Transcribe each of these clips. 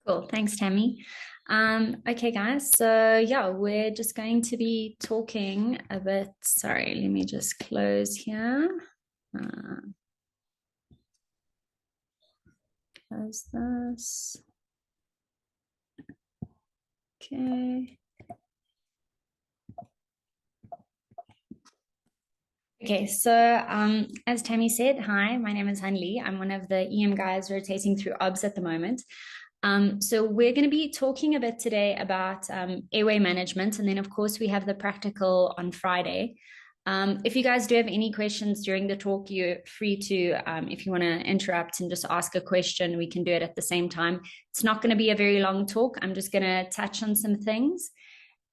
Cool. Thanks, Tammy. Okay, guys. So yeah, we're just going to be talking a bit. Sorry, let me just close here. Uh, close this. Okay. Okay, so as Tammy said, hi, my name is Hanlie. I'm one of the EM guys rotating through OBS at the moment. So we're going to be talking a bit today about airway management, and then of course we have the practical on Friday. If you guys do have any questions during the talk, you're free to, if you want to interrupt and just ask a question, we can do it at the same time. It's not going to be a very long talk. I'm just going to touch on some things.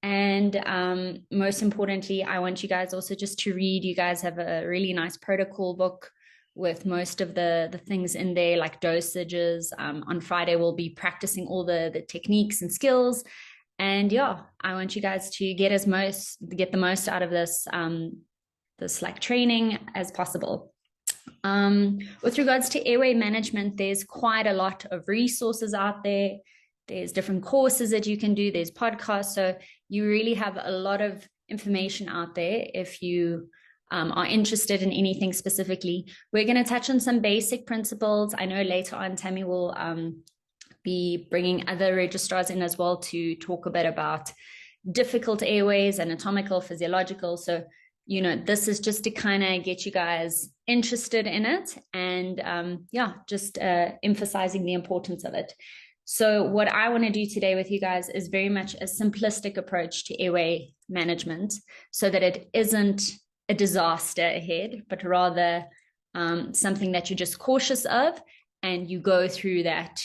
And most importantly, I want you guys also just to read. You guys have a really nice protocol book with most of the things in there, like dosages. On Friday, we'll be practicing all the techniques and skills. And yeah, I want you guys to get the most out of this this like training as possible. With regards to airway management, there's quite a lot of resources out there. There's different courses that you can do. There's podcasts. So you really have a lot of information out there if you are interested in anything specifically. We're going to touch on some basic principles. I know later on Tammy will be bringing other registrars in as well to talk a bit about difficult airways, anatomical, physiological. So, you know, this is just to kind of get you guys interested in it and yeah, just emphasizing the importance of it. So what I want to do today with you guys is very much a simplistic approach to airway management so that it isn't a disaster ahead, but rather something that you're just cautious of and you go through that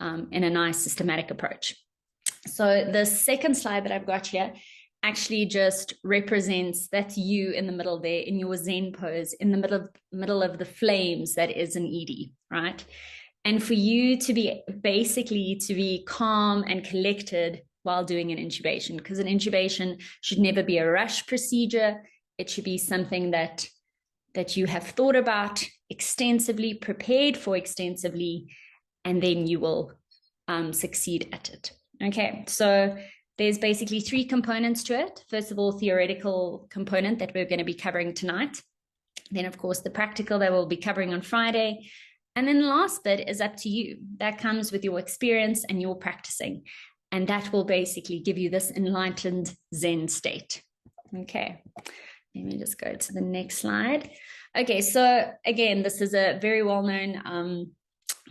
in a nice systematic approach. So the second slide that I've got here actually just represents, that's you in the middle there in your Zen pose, in the middle of the flames that is an ED, right? And for you to be calm and collected while doing an intubation, because an intubation should never be a rush procedure. It should be something that you have thought about extensively, prepared for extensively, and then you will succeed at it. Okay, so there's basically three components to it. First of all, theoretical component that we're going to be covering tonight. Then, of course, the practical that we'll be covering on Friday. And then the last bit is up to you. That comes with your experience and your practicing. And that will basically give you this enlightened Zen state. Okay, let me just go to the next slide. Okay, so again, this is a very well-known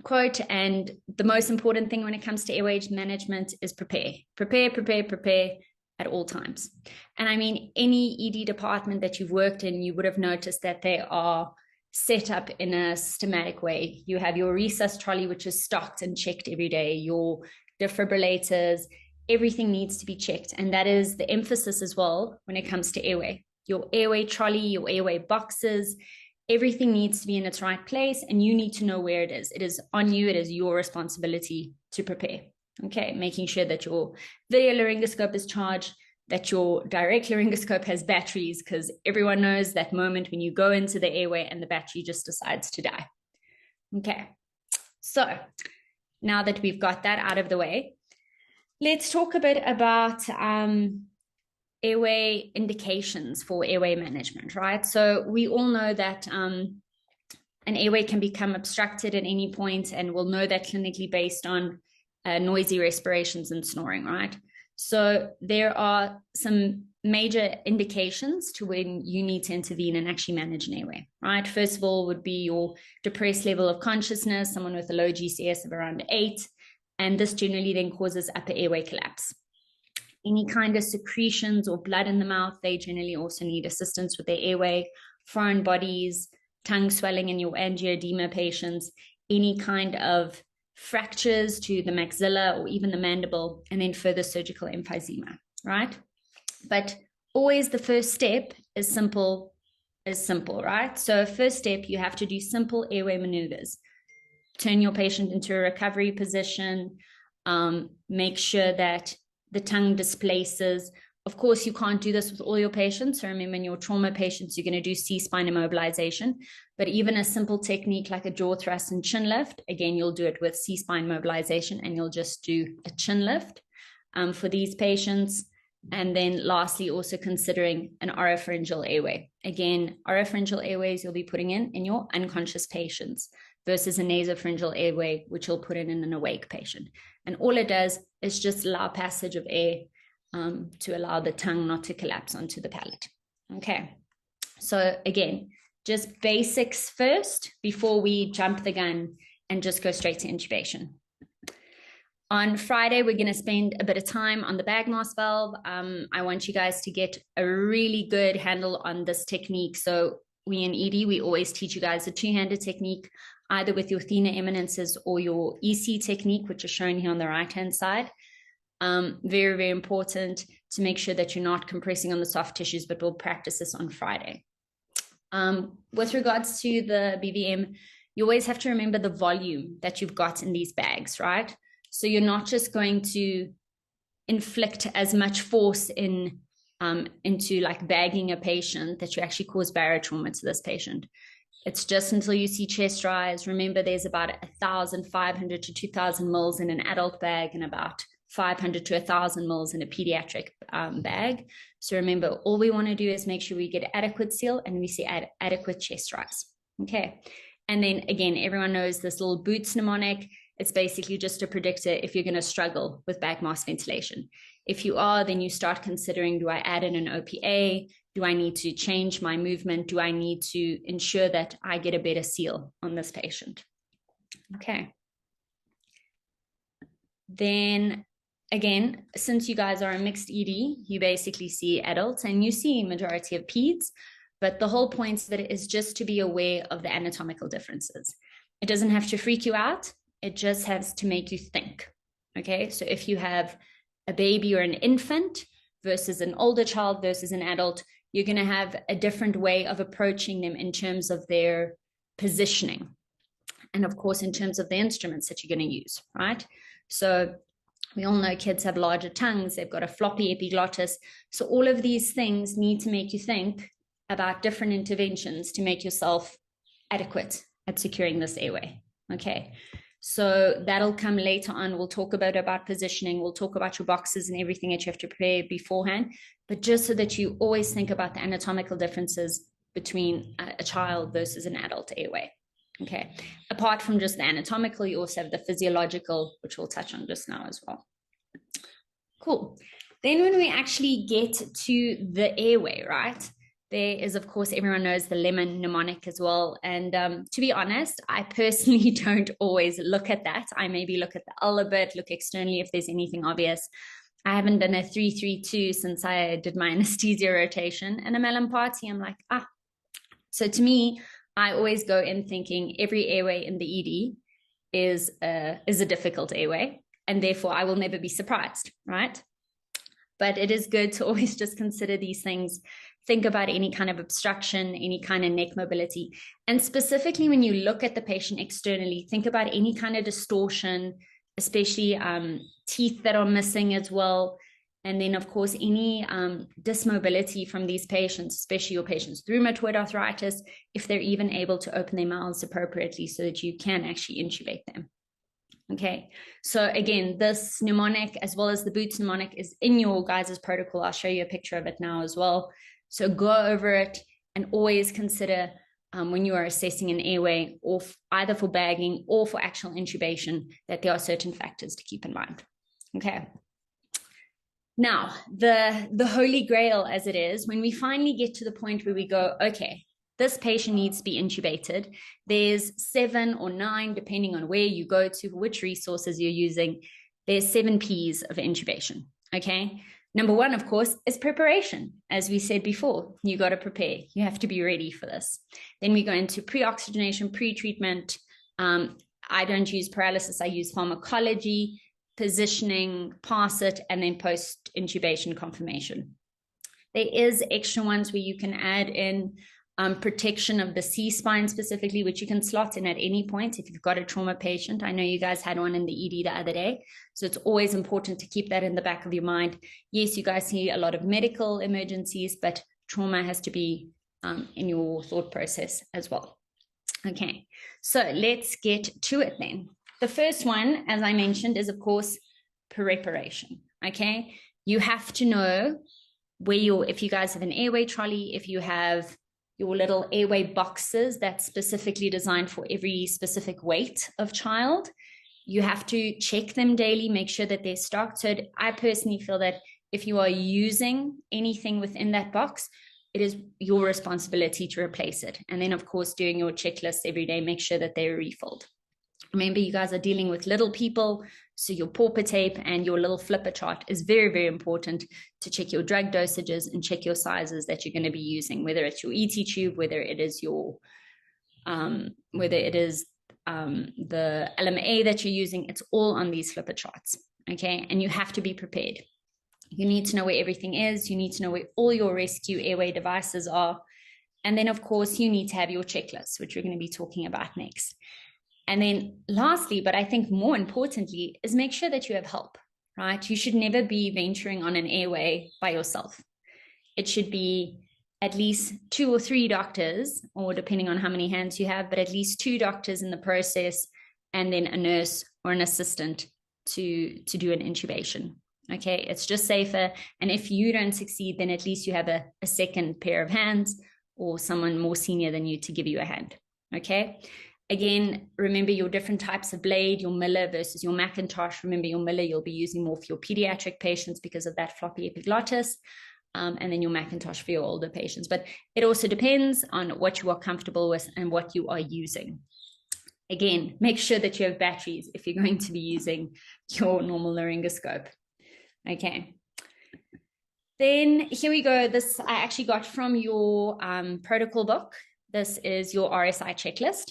quote. And the most important thing when it comes to airway management is prepare. Prepare, prepare, prepare at all times. And I mean, any ED department that you've worked in, you would have noticed that they are set up in a systematic way. You have your resus trolley, which is stocked and checked every day, your defibrillators, everything needs to be checked. And that is the emphasis as well when it comes to airway. Your airway trolley, your airway boxes, everything needs to be in its right place and you need to know where it is. It is on you. It is your responsibility to prepare. Okay, making sure that your video laryngoscope is charged, that your direct laryngoscope has batteries, because everyone knows that moment when you go into the airway and the battery just decides to die. Okay, so now that we've got that out of the way, let's talk a bit about airway indications for airway management, right? So we all know that an airway can become obstructed at any point, and we'll know that clinically based on noisy respirations and snoring, right? So there are some major indications to when you need to intervene and actually manage an airway, right? First of all would be your depressed level of consciousness, someone with a low GCS of around 8, and this generally then causes upper airway collapse. Any kind of secretions or blood in the mouth, they generally also need assistance with their airway. Foreign bodies, tongue swelling in your angioedema patients, any kind of fractures to the maxilla or even the mandible, and then further surgical emphysema, right? But always the first step is simple, right? So first step, you have to do simple airway maneuvers. Turn your patient into a recovery position, make sure that the tongue displaces Of course, you can't do this with all your patients. So remember, in your trauma patients, you're going to do C-spine immobilization. But even a simple technique like a jaw thrust and chin lift, again, you'll do it with C-spine mobilization, and you'll just do a chin lift for these patients. And then lastly, also considering an oropharyngeal airway. Again, oropharyngeal airways you'll be putting in your unconscious patients versus a nasopharyngeal airway, which you'll put in an awake patient. And all it does is just allow passage of air to allow the tongue not to collapse onto the palate. Okay, so again, just basics first before we jump the gun and just go straight to intubation. On Friday, we're going to spend a bit of time on the bag mask valve. I want you guys to get a really good handle on this technique. So we in ED, we always teach you guys a two-handed technique, either with your thenar eminences or your EC technique, which is shown here on the right-hand side. Very, very important to make sure that you're not compressing on the soft tissues, but we'll practice this on Friday. With regards to the BVM, you always have to remember the volume that you've got in these bags, right? So you're not just going to inflict as much force into like bagging a patient that you actually cause barotrauma to this patient. It's just until you see chest rise. Remember, there's about 1,500 to 2,000 mils in an adult bag and about 500 to 1,000 mils in a pediatric bag. So remember, all we want to do is make sure we get adequate seal and we see adequate chest rise. Okay. And then again, everyone knows this little Boots mnemonic. It's basically just a predictor if you're going to struggle with bag mask ventilation. If you are, then you start considering, do I add in an OPA? Do I need to change my movement? Do I need to ensure that I get a better seal on this patient? Okay. Then again, since you guys are a mixed ED, you basically see adults and you see majority of peds, but the whole point of it is just to be aware of the anatomical differences. It doesn't have to freak you out. It just has to make you think. Okay, so if you have a baby or an infant versus an older child versus an adult, you're going to have a different way of approaching them in terms of their positioning. And of course, in terms of the instruments that you're going to use, right? So we all know kids have larger tongues. They've got a floppy epiglottis. So all of these things need to make you think about different interventions to make yourself adequate at securing this airway. Okay. So that'll come later on. We'll talk about positioning. We'll talk about your boxes and everything that you have to prepare beforehand. But just so that you always think about the anatomical differences between a child versus an adult airway. Okay. Apart from just the anatomical, you also have the physiological, which we'll touch on just now as well. Cool. Then when we actually get to the airway, right? There is, of course, everyone knows the lemon mnemonic as well. And to be honest, I personally don't always look at that. I maybe look at the L a bit, look externally if there's anything obvious. I haven't done a 3-3-2 since I did my anesthesia rotation. And a melon party, I'm like, So to me, I always go in thinking every airway in the ED is a difficult airway. And therefore, I will never be surprised, right? But it is good to always just consider these things. Think about any kind of obstruction, any kind of neck mobility. And specifically when you look at the patient externally, think about any kind of distortion, especially teeth that are missing as well. And then, of course, any dysmobility from these patients, especially your patients with rheumatoid arthritis, if they're even able to open their mouths appropriately so that you can actually intubate them. Okay, so again, this mnemonic as well as the Boots mnemonic is in your guys' protocol. I'll show you a picture of it now as well. So go over it and always consider when you are assessing an airway, or either for bagging or for actual intubation, that there are certain factors to keep in mind. Okay. Now, the holy grail as it is, when we finally get to the point where we go, okay, this patient needs to be intubated. There's 7 or 9, depending on where you go to, which resources you're using. There's 7 P's of intubation, okay? Number 1, of course, is preparation. As we said before, you got to prepare. You have to be ready for this. Then we go into pre-oxygenation, pre-treatment. I don't use paralysis. I use pharmacology, positioning, pass it, and then post-intubation confirmation. There is extra ones where you can add in protection of the C-spine specifically, which you can slot in at any point if you've got a trauma patient. I know you guys had one in the ED the other day, so it's always important to keep that in the back of your mind. Yes, you guys see a lot of medical emergencies, but trauma has to be in your thought process as well. Okay, so let's get to it then. The first one, as I mentioned, is of course preparation. Okay, you have to know where if you guys have an airway trolley, if you have your little airway boxes that's specifically designed for every specific weight of child, you have to check them daily, make sure that they're stocked. So I personally feel that if you are using anything within that box, it is your responsibility to replace it. And then, of course, doing your checklists every day, make sure that they're refilled. Remember, you guys are dealing with little people, so your pauper tape and your little flipper chart is very, very important to check your drug dosages and check your sizes that you're going to be using, whether it's your ET tube, whether it is your, the LMA that you're using. It's all on these flipper charts, okay? And you have to be prepared. You need to know where everything is. You need to know where all your rescue airway devices are. And then, of course, you need to have your checklist, which we're going to be talking about next. And then lastly, but I think more importantly, is make sure that you have help, right? You should never be venturing on an airway by yourself. It should be at least 2 or 3 doctors, or depending on how many hands you have, but at least 2 doctors in the process, and then a nurse or an assistant to do an intubation. Okay, it's just safer. And if you don't succeed, then at least you have a second pair of hands or someone more senior than you to give you a hand. Okay. Again, remember your different types of blade, your Miller versus your Macintosh. Remember your Miller, you'll be using more for your pediatric patients because of that floppy epiglottis, and then your Macintosh for your older patients. But it also depends on what you are comfortable with and what you are using. Again, make sure that you have batteries if you're going to be using your normal laryngoscope. Okay. Then here we go. This I actually got from your protocol book. This is your RSI checklist.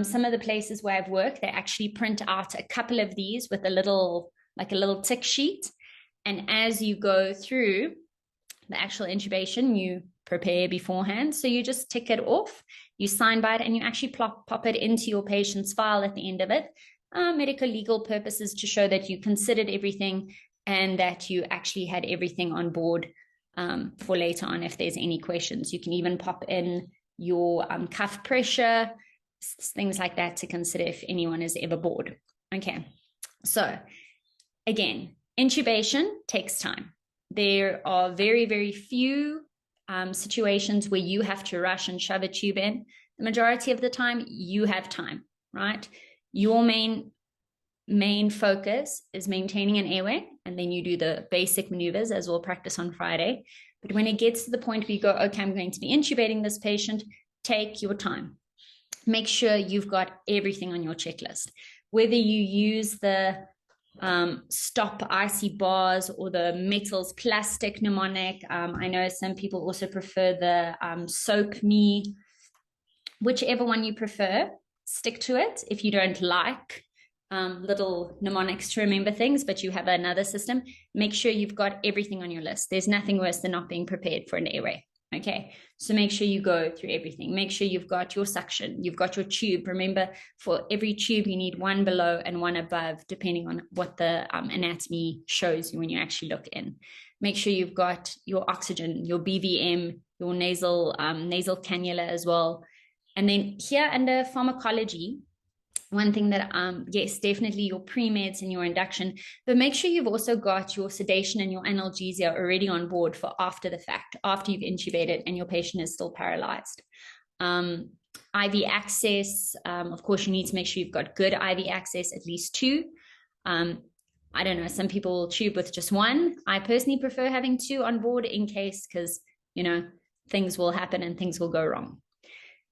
Some of the places where I've worked, they actually print out a couple of these with a little tick sheet. And as you go through the actual intubation, you prepare beforehand. So you just tick it off, you sign by it, and you actually pop it into your patient's file at the end of it. Medical legal purposes to show that you considered everything and that you actually had everything on board for later on if there's any questions. You can even pop in your cuff pressure, things like that to consider if anyone is ever bored. Okay, so again, intubation takes time. There are very, very few situations where you have to rush and shove a tube in. The majority of the time, you have time, right? Your main focus is maintaining an airway, and then you do the basic maneuvers as we'll practice on Friday. But when it gets to the point where you go, okay, I'm going to be intubating this patient, take your time. Make sure you've got everything on your checklist. Whether you use the stop icy bars or the metals plastic mnemonic, I know some people also prefer the soap me. Whichever one you prefer, stick to it. If you don't like little mnemonics to remember things, but you have another system, make sure you've got everything on your list. There's nothing worse than not being prepared for an airway. Okay, so make sure you go through everything. Make sure you've got your suction, you've got your tube. Remember, for every tube, you need one below and one above, depending on what the anatomy shows you when you actually look in. Make sure you've got your oxygen, your BVM, your nasal cannula as well. And then here under pharmacology, one thing that, yes, definitely your pre-meds and your induction, but make sure you've also got your sedation and your analgesia already on board for after the fact, after you've intubated and your patient is still paralyzed. IV access, of course, you need to make sure you've got good IV access, at least 2. I don't know, some people will tube with just 1. I personally prefer having 2 on board in case, because, you know, things will happen and things will go wrong.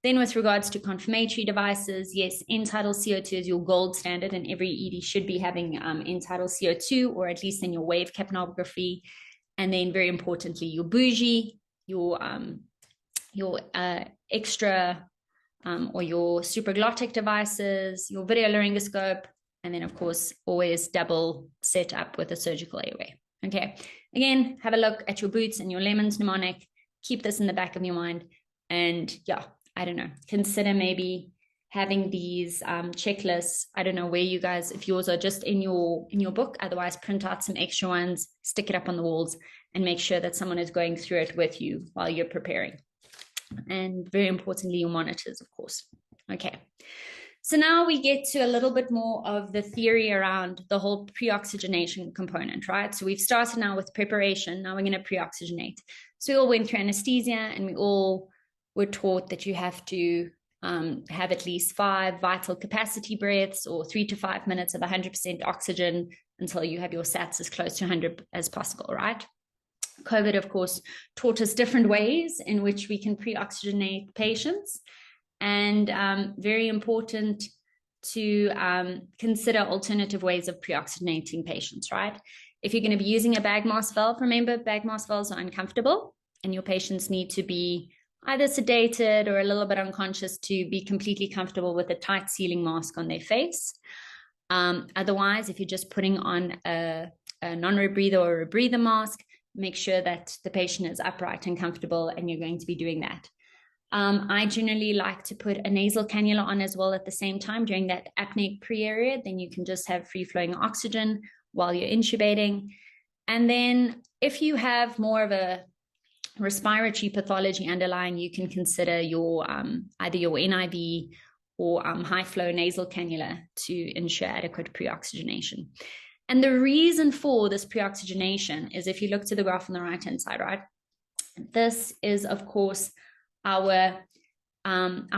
Then with regards to confirmatory devices, yes, end-tidal CO2 is your gold standard, and every ED should be having end-tidal CO2, or at least in your wave capnography. And then very importantly, your bougie, your extra or your supraglottic devices, your video laryngoscope, and then of course, always double set up with a surgical airway. Okay, again, have a look at your boots and your lemons mnemonic. Keep this in the back of your mind. And yeah, I don't know, consider maybe having these checklists. I don't know where you guys, if yours are just in your book, otherwise print out some extra ones, stick it up on the walls, and make sure that someone is going through it with you while you're preparing. And very importantly, your monitors, of course. Okay. So now we get to a little bit more of the theory around the whole pre-oxygenation component, right? So we've started now with preparation. Now we're going to pre-oxygenate. So we all went through anesthesia, and we all were taught that you have to have at least 5 vital capacity breaths, or 3 to 5 minutes of 100% oxygen until you have your SATs as close to 100 as possible, right? COVID, of course, taught us different ways in which we can pre-oxygenate patients. And very important to consider alternative ways of pre-oxygenating patients, right? If you're going to be using a bag mask valve, remember, bag mask valves are uncomfortable, and your patients need to be either sedated or a little bit unconscious to be completely comfortable with a tight sealing mask on their face. Otherwise, if you're just putting on a non-rebreather or a breather mask, make sure that the patient is upright and comfortable, and you're going to be doing that. I generally like to put a nasal cannula on as well at the same time during that apneic period. Then you can just have free-flowing oxygen while you're intubating. And then if you have more of a respiratory pathology underlying, you can consider your either your NIV or high-flow nasal cannula to ensure adequate pre-oxygenation. And the reason for this pre-oxygenation is, if you look to the graph on the right-hand side, right? This is, of course, our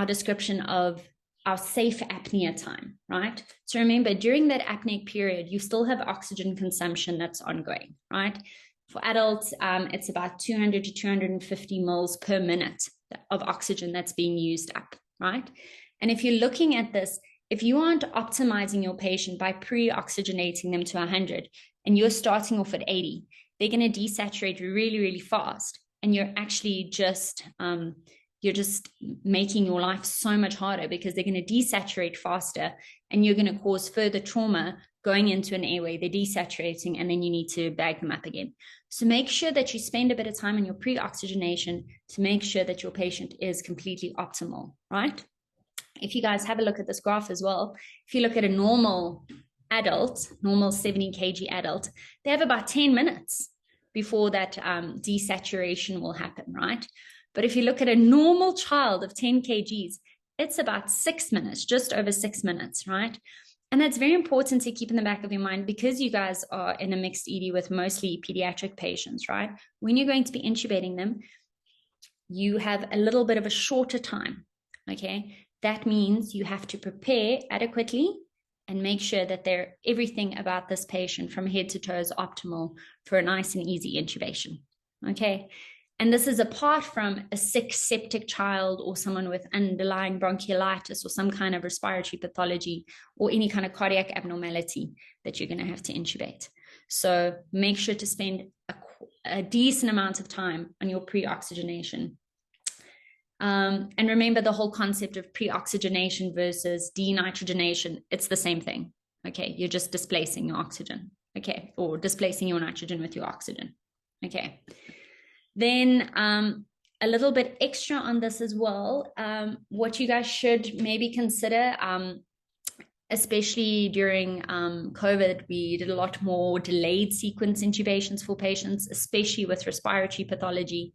description of our safe apnea time, right? So remember, during that apneic period, you still have oxygen consumption that's ongoing, right? For adults, it's about 200 to 250 mils per minute of oxygen that's being used up, right? And if you're looking at this, if you aren't optimizing your patient by pre-oxygenating them to 100 and you're starting off at 80, they're going to desaturate really, really fast. And you're actually just making your life so much harder, because they're going to desaturate faster, and you're going to cause further trauma going into an airway. They're desaturating, and then you need to bag them up again. So make sure that you spend a bit of time on your pre-oxygenation to make sure that your patient is completely optimal, right? If you guys have a look at this graph as well, if you look at a normal adult, normal 70 kg adult, they have about 10 minutes before that desaturation will happen, right? But if you look at a normal child of 10 kgs, it's about 6 minutes, just over 6 minutes, right? And that's very important to keep in the back of your mind, because you guys are in a mixed ED with mostly pediatric patients, right? When you're going to be intubating them, you have a little bit of a shorter time, okay? That means you have to prepare adequately and make sure that everything about this patient from head to toe is optimal for a nice and easy intubation, okay? And this is apart from a sick septic child, or someone with underlying bronchiolitis, or some kind of respiratory pathology, or any kind of cardiac abnormality that you're going to have to intubate. So make sure to spend a decent amount of time on your pre-oxygenation. And remember the whole concept of pre-oxygenation versus denitrogenation. It's the same thing. Okay, you're just displacing your oxygen. Okay, or displacing your nitrogen with your oxygen. Okay. Then a little bit extra on this as well. What you guys should maybe consider, especially during COVID, we did a lot more delayed sequence intubations for patients, especially with respiratory pathology.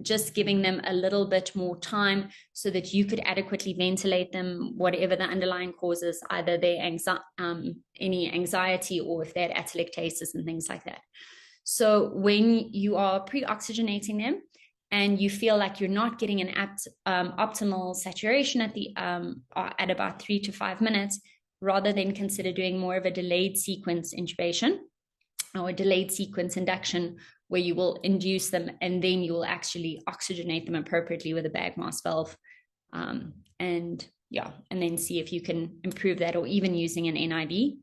Just giving them a little bit more time so that you could adequately ventilate them, whatever the underlying causes, either their any anxiety, or if they had atelectasis and things like that. So when you are pre-oxygenating them and you feel like you're not getting an optimal saturation at about 3 to 5 minutes, rather than consider doing more of a delayed sequence intubation or a delayed sequence induction, where you will induce them and then you will actually oxygenate them appropriately with a bag mask valve. And then see if you can improve that, or even using an NIV.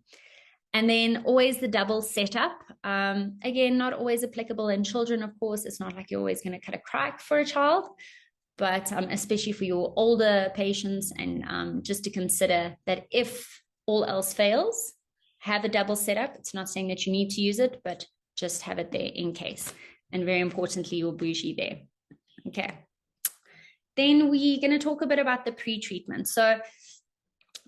And then always the double setup. Again, not always applicable in children, of course. It's not like you're always going to cut a crack for a child, but especially for your older patients, and just to consider that if all else fails, have a double setup. It's not saying that you need to use it, but just have it there in case. And very importantly, your bougie there. Okay. Then we're going to talk a bit about the pre-treatment. So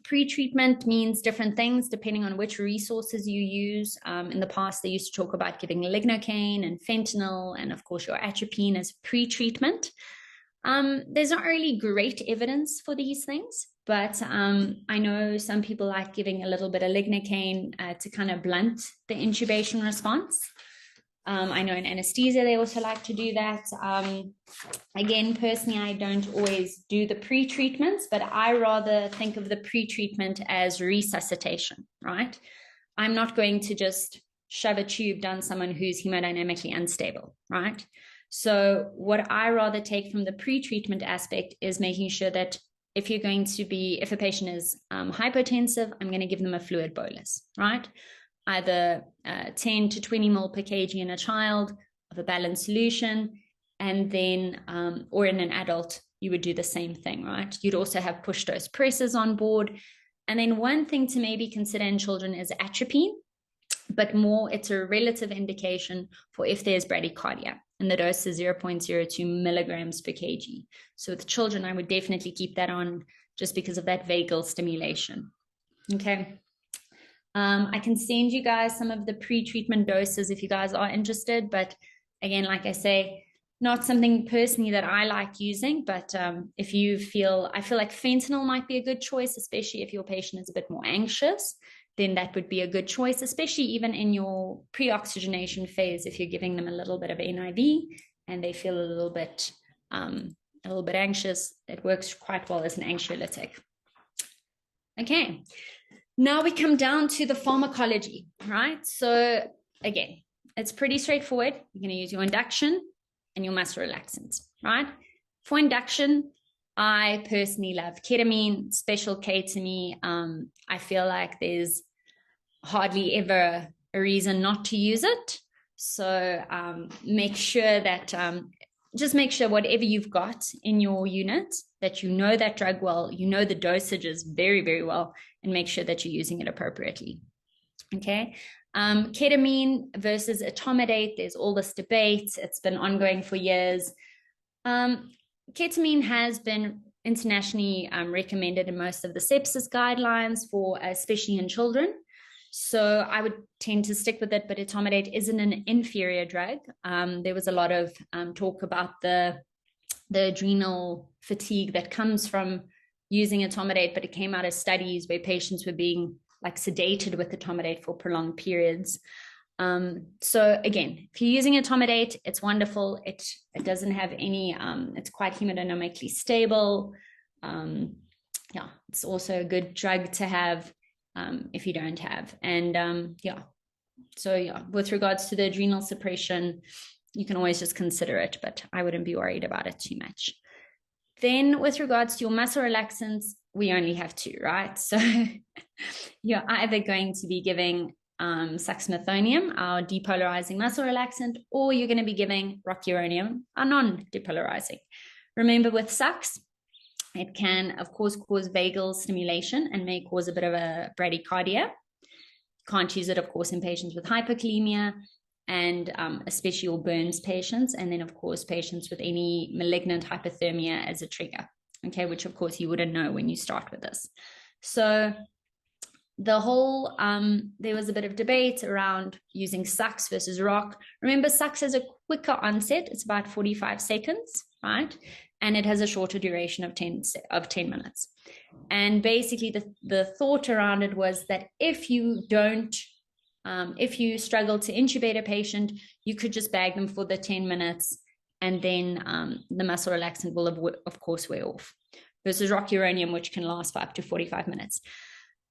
pre-treatment means different things depending on which resources you use. In the past, they used to talk about giving lignocaine and fentanyl, and of course your atropine as pre-treatment. There's not really great evidence for these things, but I know some people like giving a little bit of lignocaine to kind of blunt the intubation response. I know in anesthesia, they also like to do that. Again, personally, I don't always do the pre-treatments, but I rather think of the pre-treatment as resuscitation, right? I'm not going to just shove a tube down someone who's hemodynamically unstable, right? So what I rather take from the pre-treatment aspect is making sure that if a patient is hypotensive, I'm going to give them a fluid bolus, right? Either 10 to 20 ml per kg in a child of a balanced solution, and then, or in an adult, you would do the same thing, right? You'd also have push dose pressors on board. And then one thing to maybe consider in children is atropine, but more it's a relative indication for if there's bradycardia, and the dose is 0.02 milligrams per kg. So with children, I would definitely keep that on just because of that vagal stimulation. Okay. I can send you guys some of the pre-treatment doses if you guys are interested. But again, like I say, not something personally that I like using, but if you feel, I feel like fentanyl might be a good choice, especially if your patient is a bit more anxious, then that would be a good choice, especially even in your pre-oxygenation phase. If you're giving them a little bit of NIV and they feel a little bit anxious, it works quite well as an anxiolytic. Okay. Now we come down to the pharmacology, right? So again, it's pretty straightforward. You're going to use your induction and your muscle relaxants, right? For induction, I personally love ketamine, special K to me. I feel like there's hardly ever a reason not to use it. So make sure that, just make sure whatever you've got in your unit, that you know that drug well, you know the dosages very, very well, and make sure that you're using it appropriately. Okay. Ketamine versus etomidate, there's all this debate. It's been ongoing for years. Ketamine has been internationally recommended in most of the sepsis guidelines for, especially in children. So I would tend to stick with it, but etomidate isn't an inferior drug. There was a lot of talk about the adrenal fatigue that comes from using etomidate, but it came out of studies where patients were being like sedated with etomidate for prolonged periods. So again, if you're using etomidate, it's wonderful. It doesn't have any, it's quite hemodynamically stable. Yeah, it's also a good drug to have if you don't have. And yeah, so yeah, with regards to the adrenal suppression, you can always just consider it, but I wouldn't be worried about it too much. Then with regards to your muscle relaxants, we only have two, right? So you're either going to be giving suxamethonium, our depolarizing muscle relaxant, or you're going to be giving rocuronium, our non-depolarizing. Remember with sux, it can, of course, cause vagal stimulation and may cause a bit of a bradycardia. Can't use it, of course, in patients with hypokalemia and especially your burns patients. And then, of course, patients with any malignant hypothermia as a trigger, okay, which, of course, you wouldn't know when you start with this. So the whole, there was a bit of debate around using sux versus rock. Remember, sux has a quicker onset. It's about 45 seconds, right? And it has a shorter duration of 10 minutes. And basically the thought around it was that if you struggle to intubate a patient, you could just bag them for the 10 minutes and then the muscle relaxant will of course wear off, versus rocuronium, which can last for up to 45 minutes.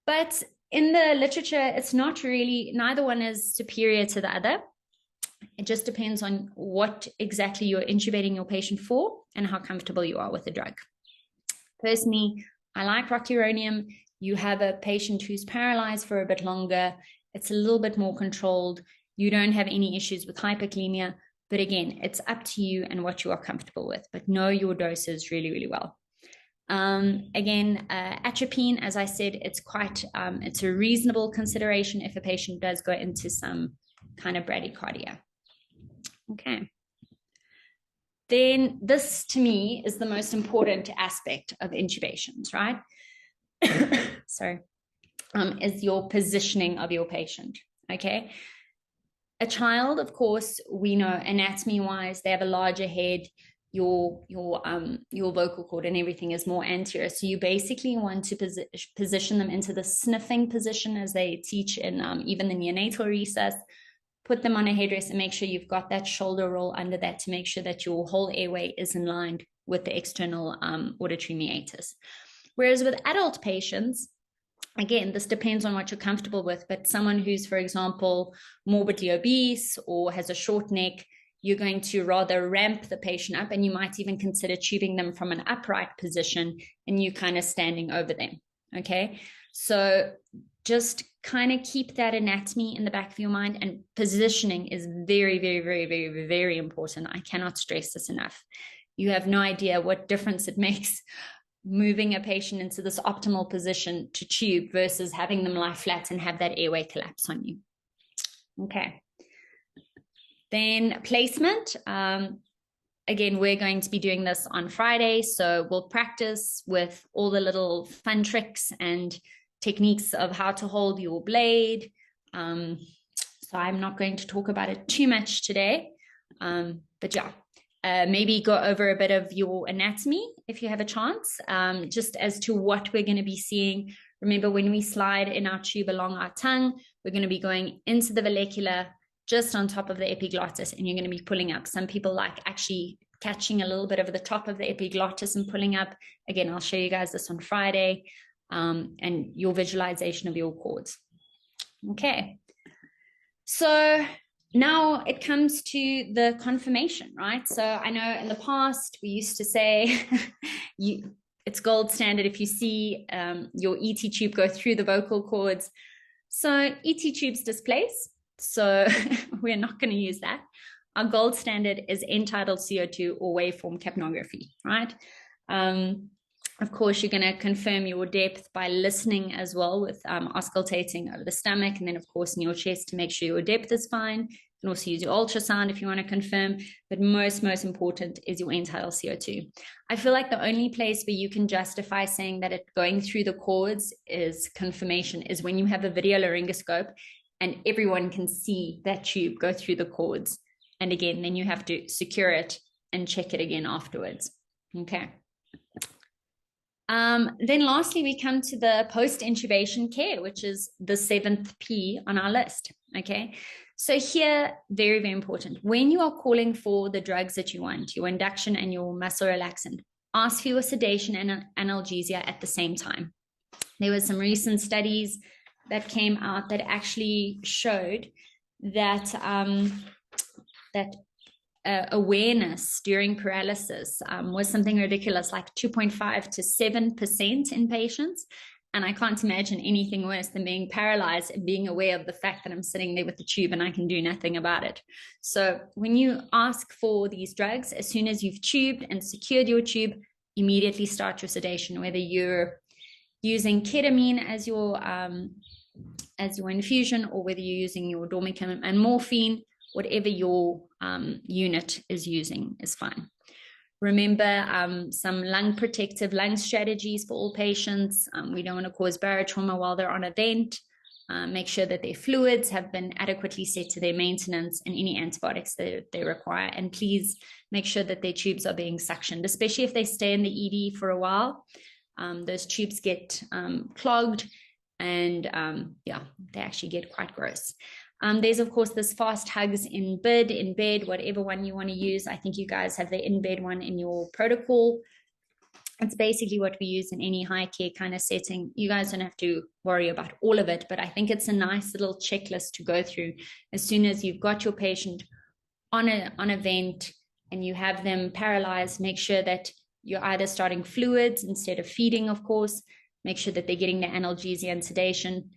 But in the literature, it's not really, neither one is superior to the other. It just depends on what exactly you're intubating your patient for and how comfortable you are with the drug. Personally, I like rocuronium. You have a patient who's paralyzed for a bit longer. It's a little bit more controlled. You don't have any issues with hyperkalemia. But again, it's up to you and what you are comfortable with. But know your doses really, really well. Again, atropine, as I said, it's quite, it's a reasonable consideration if a patient does go into some kind of bradycardia. Okay. then this to me is the most important aspect of intubations, right? Sorry, is your positioning of your patient. Okay. A child, of course, we know anatomy wise, they have a larger head. Your vocal cord and everything is more anterior. So you basically want to position them into the sniffing position, as they teach in even the neonatal recess. Put them on a headrest and make sure you've got that shoulder roll under that to make sure that your whole airway is in line with the external auditory meatus. Whereas with adult patients, again, this depends on what you're comfortable with, but someone who's, for example, morbidly obese or has a short neck, you're going to rather ramp the patient up, and you might even consider tubing them from an upright position and you kind of standing over them. Okay. So just kind of keep that anatomy in the back of your mind, and positioning is very, very, very, very, very important. I cannot stress this enough. You have no idea what difference it makes moving a patient into this optimal position to tube versus having them lie flat and have that airway collapse on you. Okay. Then placement. Again, we're going to be doing this on Friday, so we'll practice with all the little fun tricks and techniques of how to hold your blade. So I'm not going to talk about it too much today, but yeah, maybe go over a bit of your anatomy if you have a chance, just as to what we're going to be seeing. Remember, when we slide in our tube along our tongue, we're going to be going into the vallecula, just on top of the epiglottis, and you're going to be pulling up. Some people like actually catching a little bit over the top of the epiglottis and pulling up. Again, I'll show you guys this on Friday, and your visualization of your cords. Okay. So now it comes to the confirmation, right? So I know in the past we used to say it's gold standard if you see your ET tube go through the vocal cords. So ET tubes displace. So we're not going to use that. Our gold standard is end-tidal CO2 or waveform capnography, right? Of course, you're going to confirm your depth by listening as well with auscultating over the stomach, and then of course in your chest to make sure your depth is fine. You can also use your ultrasound if you want to confirm, but most important is your end-tidal CO2. I feel like the only place where you can justify saying that it going through the cords is confirmation is when you have a video laryngoscope and everyone can see that tube go through the cords. And again, then you have to secure it and check it again afterwards. Okay. Then lastly, we come to the post-intubation care, which is the 7th P on our list. Okay. So here, very, very important. When you are calling for the drugs that you want, your induction and your muscle relaxant, ask for your sedation and analgesia at the same time. There were some recent studies that came out that actually showed that awareness during paralysis was something ridiculous, like 2.5 to 7% in patients. And I can't imagine anything worse than being paralyzed and being aware of the fact that I'm sitting there with the tube and I can do nothing about it. So when you ask for these drugs, as soon as you've tubed and secured your tube, immediately start your sedation, whether you're using ketamine as your infusion or whether you're using your dormicum and morphine. Whatever your unit is using is fine. Remember some protective lung strategies for all patients. We don't want to cause barotrauma while they're on a vent. Make sure that their fluids have been adequately set to their maintenance and any antibiotics that they require. And please make sure that their tubes are being suctioned, especially if they stay in the ED for a while. Those tubes get clogged and they actually get quite gross. There's, of course, this fast hugs in bed, whatever one you want to use. I think you guys have the in-bed one in your protocol. It's basically what we use in any high care kind of setting. You guys don't have to worry about all of it, but I think it's a nice little checklist to go through. As soon as you've got your patient on a vent and you have them paralyzed, make sure that you're either starting fluids instead of feeding, of course. Make sure that they're getting the analgesia and sedation.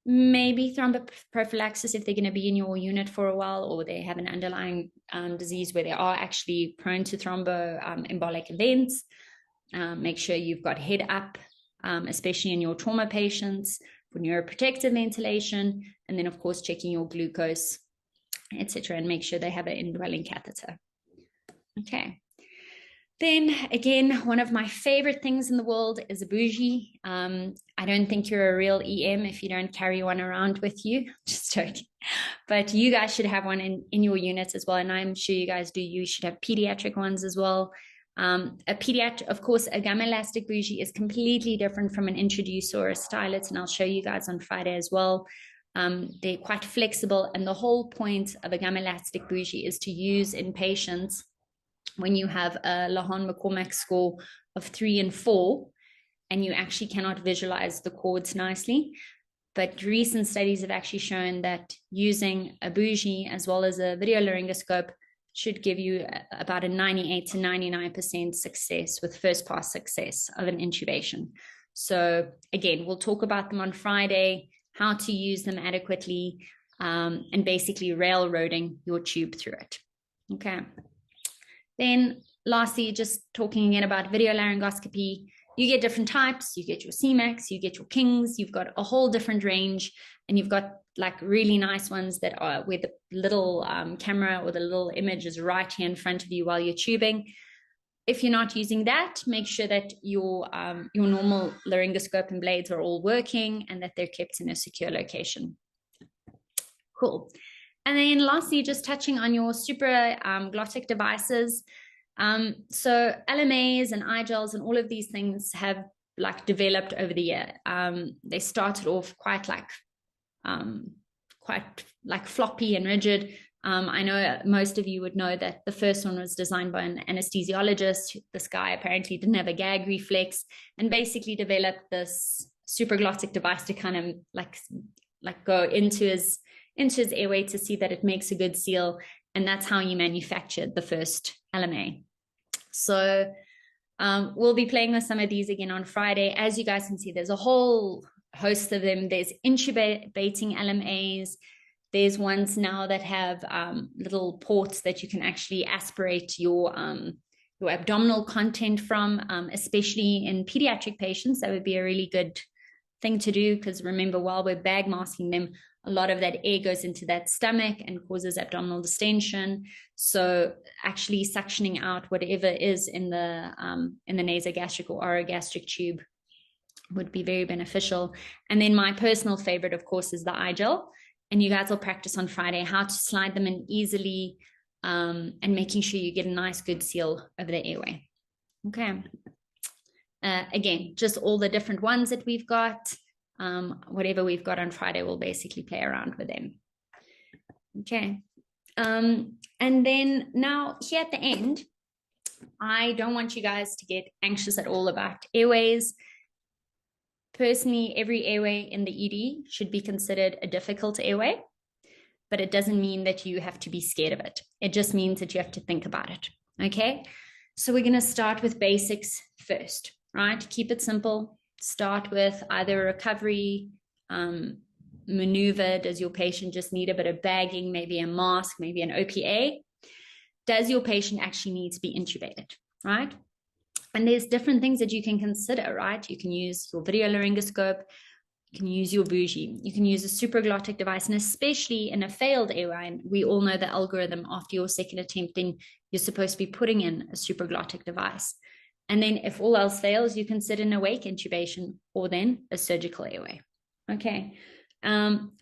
Maybe thromboprophylaxis if they're going to be in your unit for a while, or they have an underlying disease where they are actually prone to thromboembolic events. Make sure you've got head up, especially in your trauma patients, for neuroprotective ventilation, and then of course checking your glucose, etc., and make sure they have an indwelling catheter. Okay. Then again, one of my favorite things in the world is a bougie. I don't think you're a real EM if you don't carry one around with you. Just joking. But you guys should have one in your units as well. And I'm sure you guys do. You should have pediatric ones as well. A pediatric, of course, a gum elastic bougie is completely different from an introducer or a stylet. And I'll show you guys on Friday as well. They're quite flexible. And the whole point of a gum elastic bougie is to use in patients when you have a Lahan McCormack score of 3 and 4, and you actually cannot visualize the chords nicely. But recent studies have actually shown that using a bougie as well as a video laryngoscope should give you about a 98 to 99% success with first pass success of an intubation. So again, we'll talk about them on Friday, how to use them adequately, and basically railroading your tube through it. Okay. Then lastly, just talking again about video laryngoscopy, you get different types. You get your CMAX, you get your Kings, you've got a whole different range, and you've got like really nice ones that are where the little camera or the little image is right here in front of you while you're tubing. If you're not using that, make sure that your normal laryngoscope and blades are all working and that they're kept in a secure location. Cool. And then lastly, just touching on your supraglottic devices. So LMAs and iGels and all of these things have like developed over the year. They started off quite like floppy and rigid. I know most of you would know that the first one was designed by an anesthesiologist. This guy apparently didn't have a gag reflex and basically developed this supraglottic device to kind of like go into his airway to see that it makes a good seal. And that's how he manufactured the first LMA. So we'll be playing with some of these again on Friday. As you guys can see, there's a whole host of them. There's intubating LMAs. There's ones now that have little ports that you can actually aspirate your abdominal content from, especially in pediatric patients. That would be a really good thing to do, because remember, while we're bag masking them, a lot of that air goes into that stomach and causes abdominal distension. So actually suctioning out whatever is in the nasogastric or orogastric tube would be very beneficial. And then my personal favorite, of course, is the iGel. And you guys will practice on Friday how to slide them in easily, and making sure you get a nice good seal over the airway. Okay. Again, just all the different ones that we've got. Whatever we've got on Friday, we'll basically play around with them. Okay. And then now here at the end, I don't want you guys to get anxious at all about airways. Personally, every airway in the ED should be considered a difficult airway, but it doesn't mean that you have to be scared of it. It just means that you have to think about it. Okay. So we're going to start with basics first, right? Keep it simple. Start with either a recovery maneuver. Does your patient just need a bit of bagging, maybe a mask, maybe an OPA? Does your patient actually need to be intubated, right? And there's different things that you can consider, right? You can use your video laryngoscope, you can use your bougie, you can use a supraglottic device, and especially in a failed airway, and we all know the algorithm after your second attempt, then you're supposed to be putting in a supraglottic device. And then if all else fails, you consider an awake intubation or then a surgical airway. Okay.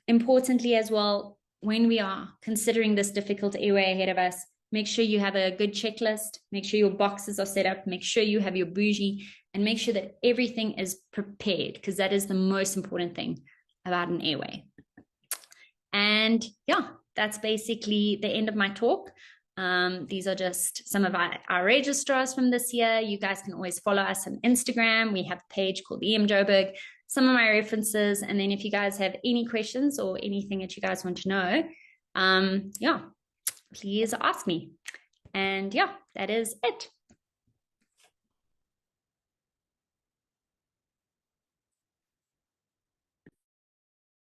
Importantly as well, when we are considering this difficult airway ahead of us, make sure you have a good checklist, make sure your boxes are set up, make sure you have your bougie, and make sure that everything is prepared, because that is the most important thing about an airway. And yeah, that's basically the end of my talk. These are just some of our registrars from this year. You guys can always follow us on Instagram. We have a page called EM Joburg, some of my references. And then if you guys have any questions or anything that you guys want to know, yeah, please ask me. And yeah, that is it.